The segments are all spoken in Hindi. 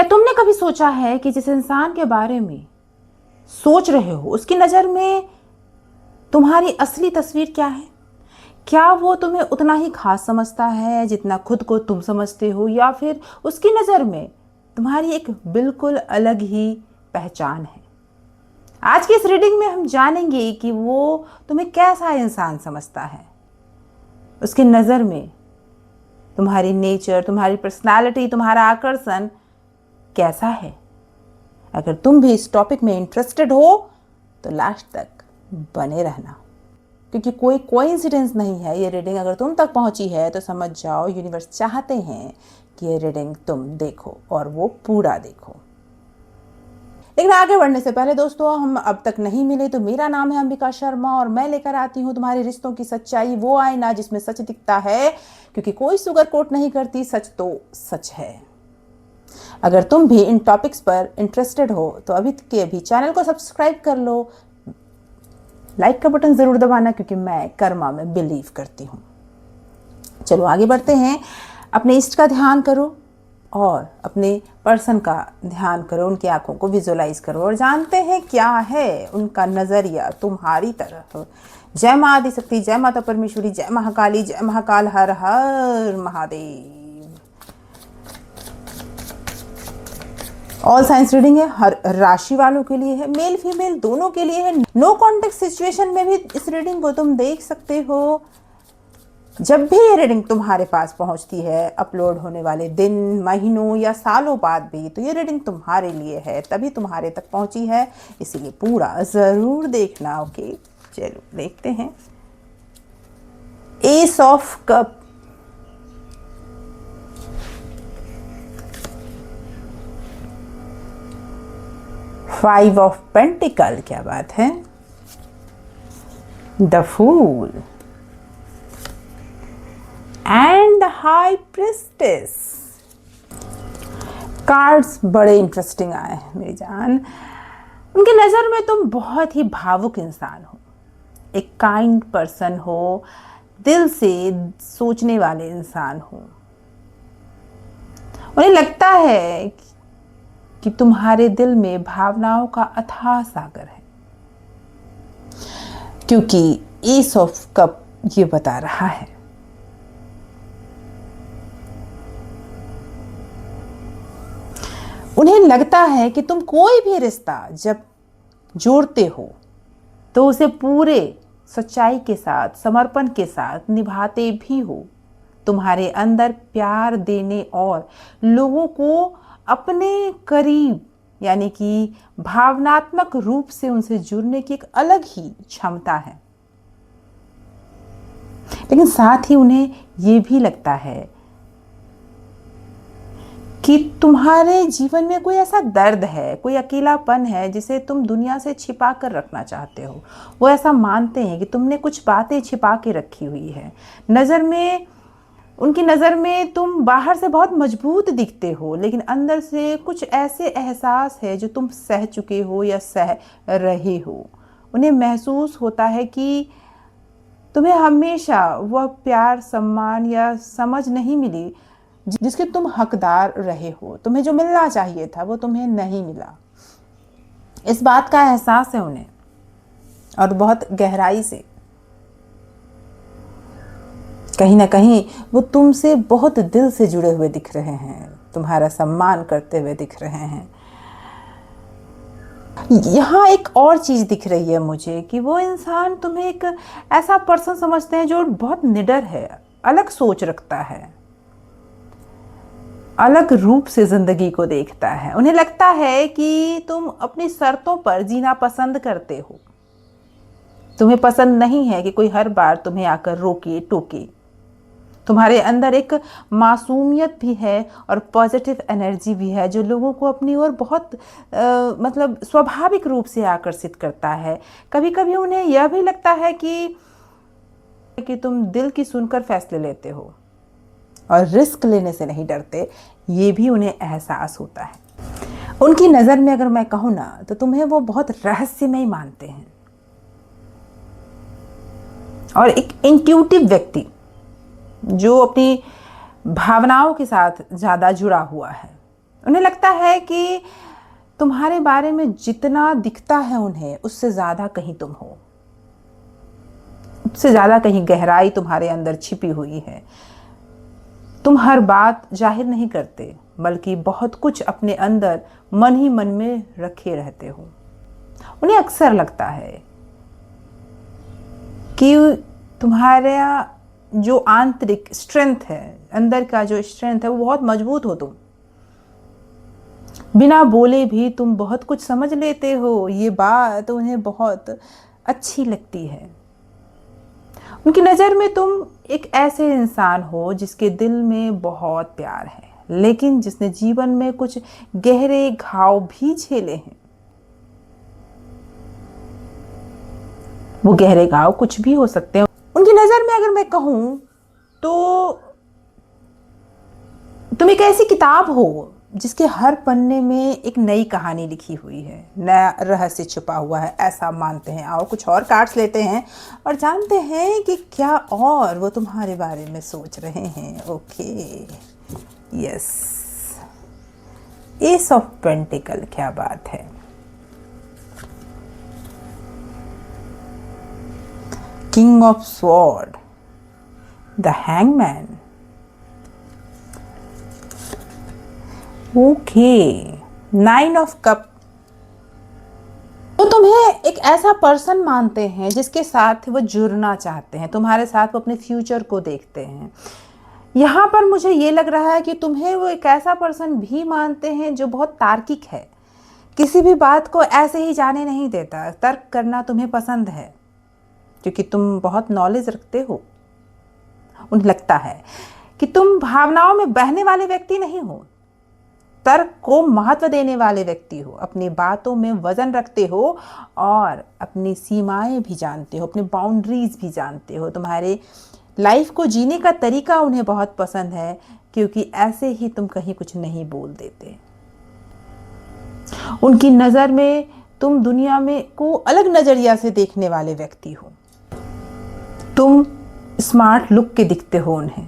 तुमने कभी सोचा है कि जिस इंसान के बारे में सोच रहे हो उसकी नज़र में तुम्हारी असली तस्वीर क्या है? क्या वो तुम्हें उतना ही खास समझता है जितना खुद को तुम समझते हो, या फिर उसकी नज़र में तुम्हारी एक बिल्कुल अलग ही पहचान है? आज की इस रीडिंग में हम जानेंगे कि वो तुम्हें कैसा इंसान समझता है। उसकी नज़र में तुम्हारी नेचर, तुम्हारी पर्सनालिटी, तुम्हारा आकर्षण कैसा है। अगर तुम भी इस टॉपिक में इंटरेस्टेड हो तो लास्ट तक बने रहना, क्योंकि कोई कोइंसिडेंस नहीं है। ये रीडिंग अगर तुम तक पहुंची है तो समझ जाओ यूनिवर्स चाहते हैं कि ये रीडिंग तुम देखो और वो पूरा देखो। लेकिन आगे बढ़ने से पहले दोस्तों, हम अब तक नहीं मिले तो मेरा नाम है अंबिका शर्मा और मैं लेकर आती हूँ तुम्हारे रिश्तों की सच्चाई, वो आईना जिसमें सच दिखता है, क्योंकि कोई सुगर कोट नहीं करती, सच तो सच है। अगर तुम भी इन टॉपिक्स पर इंटरेस्टेड हो तो अभी के अभी चैनल को सब्सक्राइब कर लो, लाइक का बटन जरूर दबाना, क्योंकि मैं कर्मा में बिलीव करती हूँ। चलो आगे बढ़ते हैं। अपने इष्ट का ध्यान करो और अपने पर्सन का ध्यान करो, उनकी आंखों को विजुअलाइज करो और जानते हैं क्या है उनका नजरिया तुम्हारी तरफ। जय मां आदिशक्ति, जय माता परमेश्वरी, जय महाकाली, जय महाकाल, हर हर महादेव। ऑल साइंस रीडिंग है, हर राशि वालों के लिए है, मेल फीमेल दोनों के लिए है। नो कॉन्टेक्ट सिचुएशन में भी इस रीडिंग को तुम देख सकते हो। जब भी ये रीडिंग तुम्हारे पास पहुंचती है, अपलोड होने वाले दिन, महीनों या सालों बाद भी, तो ये रीडिंग तुम्हारे लिए है, तभी तुम्हारे तक पहुंची है, इसीलिए पूरा जरूर देखना। ओके, चलो देखते हैं। Ace of cup, 5 of pentacle, क्या बात है, the fool and high priestess. Cards बड़े इंटरेस्टिंग आए हैं मेरी जान। उनकी नज़र में तुम बहुत ही भावुक इंसान हो, एक काइंड पर्सन हो, दिल से सोचने वाले इंसान हो। उन्हें लगता है कि तुम्हारे दिल में भावनाओं का अथाह सागर है, क्योंकि एस ऑफ कप ये बता रहा है। उन्हें लगता है कि तुम कोई भी रिश्ता जब जोड़ते हो तो उसे पूरे सच्चाई के साथ, समर्पण के साथ निभाते भी हो। तुम्हारे अंदर प्यार देने और लोगों को अपने करीब, यानी कि भावनात्मक रूप से उनसे जुड़ने की एक अलग ही क्षमता है। लेकिन साथ ही उन्हें ये भी लगता है कि तुम्हारे जीवन में कोई ऐसा दर्द है, कोई अकेलापन है जिसे तुम दुनिया से छिपा कर रखना चाहते हो। वो ऐसा मानते हैं कि तुमने कुछ बातें छिपा के रखी हुई है। उनकी नज़र में तुम बाहर से बहुत मजबूत दिखते हो, लेकिन अंदर से कुछ ऐसे एहसास है जो तुम सह चुके हो या सह रहे हो। उन्हें महसूस होता है कि तुम्हें हमेशा वह प्यार, सम्मान या समझ नहीं मिली जिसके तुम हकदार रहे हो। तुम्हें जो मिलना चाहिए था वो तुम्हें नहीं मिला। इस बात का एहसास है उन्हें, और बहुत गहराई से। कहीं ना कहीं वो तुमसे बहुत दिल से जुड़े हुए दिख रहे हैं, तुम्हारा सम्मान करते हुए दिख रहे हैं। यहाँ एक और चीज दिख रही है मुझे कि वो इंसान तुम्हें एक ऐसा पर्सन समझते हैं जो बहुत निडर है, अलग सोच रखता है, अलग रूप से जिंदगी को देखता है। उन्हें लगता है कि तुम अपनी शर्तों पर जीना पसंद करते हो। तुम्हें पसंद नहीं है कि कोई हर बार तुम्हें आकर रोके टोके। तुम्हारे अंदर एक मासूमियत भी है और पॉजिटिव एनर्जी भी है जो लोगों को अपनी ओर बहुत मतलब स्वाभाविक रूप से आकर्षित करता है। कभी कभी उन्हें यह भी लगता है कि तुम दिल की सुनकर फैसले लेते हो और रिस्क लेने से नहीं डरते, ये भी उन्हें एहसास होता है। उनकी नज़र में अगर मैं कहूँ ना, तो तुम्हें वो बहुत रहस्यमय मानते हैं और एक इंट्यूटिव व्यक्ति जो अपनी भावनाओं के साथ ज़्यादा जुड़ा हुआ है। उन्हें लगता है कि तुम्हारे बारे में जितना दिखता है उन्हें, उससे ज़्यादा कहीं तुम हो, उससे ज़्यादा कहीं गहराई तुम्हारे अंदर छिपी हुई है। तुम हर बात जाहिर नहीं करते, बल्कि बहुत कुछ अपने अंदर मन ही मन में रखे रहते हो। उन्हें अक्सर लगता है कि तुम्हारा जो आंतरिक स्ट्रेंथ है, अंदर का जो स्ट्रेंथ है, वो बहुत मजबूत हो। तुम बिना बोले भी तुम बहुत कुछ समझ लेते हो। ये बात उन्हें बहुत अच्छी लगती है। उनकी नज़र में तुम एक ऐसे इंसान हो जिसके दिल में बहुत प्यार है, लेकिन जिसने जीवन में कुछ गहरे घाव भी झेले हैं। वो गहरे घाव कुछ भी हो सकते हैं। उनकी नज़र में अगर मैं कहूँ तो तुम एक ऐसी किताब हो जिसके हर पन्ने में एक नई कहानी लिखी हुई है, नया रहस्य छुपा हुआ है, ऐसा मानते हैं। आओ कुछ और कार्ड्स लेते हैं और जानते हैं कि क्या और वो तुम्हारे बारे में सोच रहे हैं। Okay, yes, S of pentacle, क्या बात है। King of sword, the hangman, okay, 9 of cup. तो तुम्हें एक ऐसा पर्सन मानते हैं जिसके साथ वो जुड़ना चाहते हैं, तुम्हारे साथ वो अपने फ्यूचर को देखते हैं। यहाँ पर मुझे ये लग रहा है कि तुम्हें वो एक ऐसा पर्सन भी मानते हैं जो बहुत तार्किक है, किसी भी बात को ऐसे ही जाने नहीं देता। तर्क करना तुम्हें पसंद है क्योंकि तुम बहुत नॉलेज रखते हो। उन्हें लगता है कि तुम भावनाओं में बहने वाले व्यक्ति नहीं हो, तर्क को महत्व देने वाले व्यक्ति हो। अपनी बातों में वजन रखते हो और अपनी सीमाएं भी जानते हो, अपनी बाउंड्रीज भी जानते हो। तुम्हारे लाइफ को जीने का तरीका उन्हें बहुत पसंद है क्योंकि ऐसे ही तुम कहीं कुछ नहीं बोल देते। उनकी नज़र में तुम दुनिया में को अलग नज़रिया से देखने वाले व्यक्ति हो। तुम स्मार्ट लुक के दिखते हो उन्हें,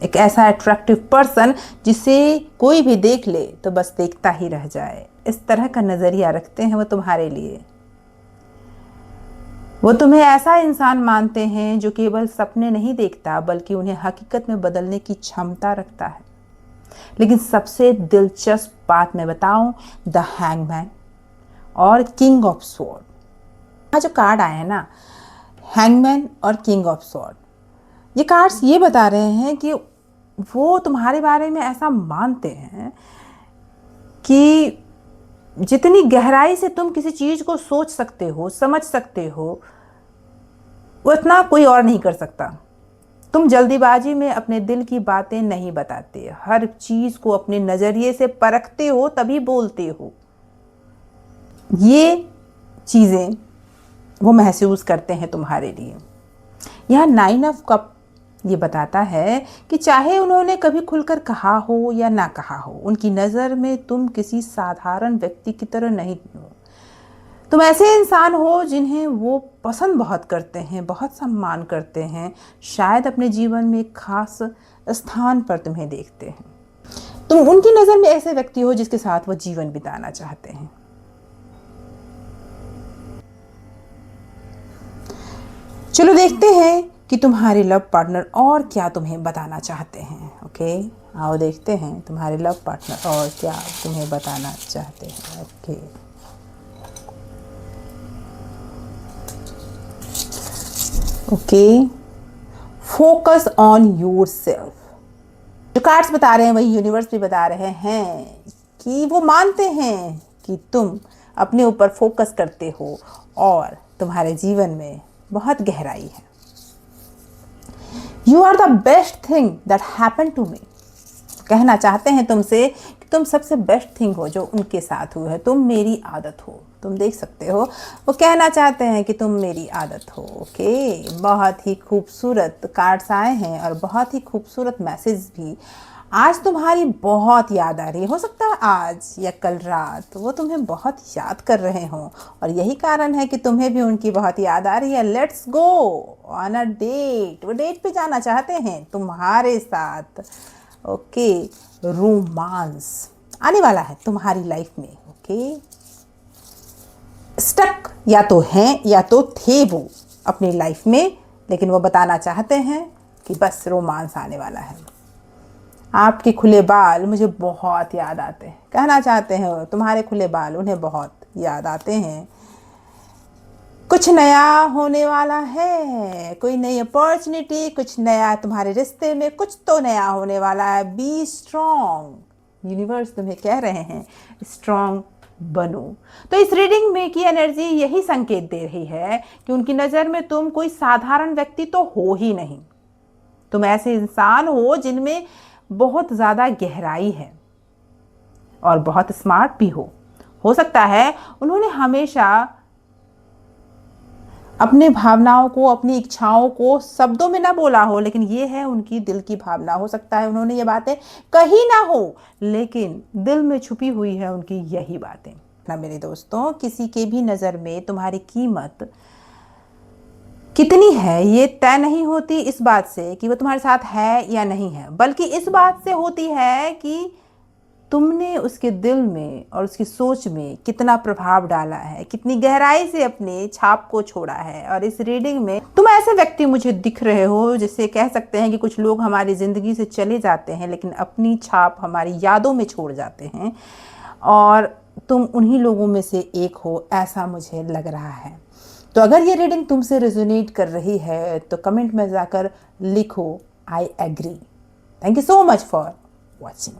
एक ऐसा अट्रैक्टिव पर्सन जिसे कोई भी देख ले तो बस देखता ही रह जाए। इस तरह का नज़रिया रखते हैं वो तुम्हारे लिए। वो तुम्हें ऐसा इंसान मानते हैं जो केवल सपने नहीं देखता, बल्कि उन्हें हकीकत में बदलने की क्षमता रखता है। लेकिन सबसे दिलचस्प बात मैं बताऊं, द हैंगमैन और किंग ऑफ स्वॉर्ड, यहाँ जो कार्ड आए हैं ना, हैंगमैन और किंग ऑफ स्वॉर्ड, ये कार्ड्स ये बता रहे हैं कि वो तुम्हारे बारे में ऐसा मानते हैं कि जितनी गहराई से तुम किसी चीज़ को सोच सकते हो, समझ सकते हो, वो इतना कोई और नहीं कर सकता। तुम जल्दीबाजी में अपने दिल की बातें नहीं बताते, हर चीज़ को अपने नज़रिए से परखते हो तभी बोलते हो। ये चीज़ें वो महसूस करते हैं तुम्हारे लिए। यहाँ 9 ऑफ कप ये बताता है कि चाहे उन्होंने कभी खुलकर कहा हो या ना कहा हो, उनकी नज़र में तुम किसी साधारण व्यक्ति की तरह नहीं हो। तुम ऐसे इंसान हो जिन्हें वो पसंद बहुत करते हैं, बहुत सम्मान करते हैं, शायद अपने जीवन में एक खास स्थान पर तुम्हें देखते हैं। तुम उनकी नज़र में ऐसे व्यक्ति हो जिसके साथ वो जीवन बिताना चाहते हैं। चलो देखते हैं कि तुम्हारे लव पार्टनर और क्या तुम्हें बताना चाहते हैं। ओके, आओ देखते हैं तुम्हारे लव पार्टनर और क्या तुम्हें बताना चाहते हैं। Okay, okay, focus on yourself. जो कार्ड्स बता रहे हैं वही यूनिवर्स भी बता रहे हैं कि वो मानते हैं कि तुम अपने ऊपर फोकस करते हो और तुम्हारे जीवन में बहुत गहराई है। You are the best thing that happened to me। कहना चाहते हैं तुमसे कि तुम सबसे बेस्ट थिंग हो जो उनके साथ हुआ है। तुम मेरी आदत हो। तुम देख सकते हो वो कहना चाहते हैं कि तुम मेरी आदत हो। ओके, बहुत ही खूबसूरत कार्ड्स आए हैं और बहुत ही खूबसूरत मैसेज भी। आज तुम्हारी बहुत याद आ रही है, हो सकता है आज या कल रात वो तुम्हें बहुत याद कर रहे हों और यही कारण है कि तुम्हें भी उनकी बहुत याद आ रही है। Let's go on a date. वो डेट पे जाना चाहते हैं तुम्हारे साथ। ओके, रोमांस, आने वाला है तुम्हारी लाइफ में। ओके, स्टक या तो हैं या तो थे वो अपनी लाइफ में, लेकिन वो बताना चाहते हैं कि बस रोमांस आने वाला है। आपके खुले बाल मुझे बहुत याद आते हैं, कहना चाहते हैं वो, तुम्हारे खुले बाल उन्हें बहुत याद आते हैं। कुछ नया होने वाला है, कोई नई अपॉर्चुनिटी, कुछ नया तुम्हारे रिश्ते में, कुछ तो नया होने वाला है। बी स्ट्रॉन्ग, यूनिवर्स तुम्हें कह रहे हैं स्ट्रॉन्ग बनो। तो इस रीडिंग में की एनर्जी यही संकेत दे रही है कि उनकी नज़र में तुम कोई साधारण व्यक्ति तो हो ही नहीं, तुम ऐसे इंसान हो जिनमें बहुत ज़्यादा गहराई है और बहुत स्मार्ट भी हो सकता है उन्होंने हमेशा अपने भावनाओं को, अपनी इच्छाओं को शब्दों में ना बोला हो, लेकिन ये है उनकी दिल की भावना। हो सकता है उन्होंने ये बातें कही ना हो, लेकिन दिल में छुपी हुई है उनकी यही बातें ना। मेरे दोस्तों, किसी के भी नज़र में तुम्हारी कीमत कितनी है ये तय नहीं होती इस बात से कि वो तुम्हारे साथ है या नहीं है, बल्कि इस बात से होती है कि तुमने उसके दिल में और उसकी सोच में कितना प्रभाव डाला है, कितनी गहराई से अपने छाप को छोड़ा है। और इस रीडिंग में तुम ऐसे व्यक्ति मुझे दिख रहे हो जिससे कह सकते हैं कि कुछ लोग हमारी ज़िंदगी से चले जाते हैं, लेकिन अपनी छाप हमारी यादों में छोड़ जाते हैं, और तुम उन्हीं लोगों में से एक हो, ऐसा मुझे लग रहा है। तो अगर ये रीडिंग तुमसे रेजोनेट कर रही है तो कमेंट में जाकर लिखो I agree. Thank you so much for watching.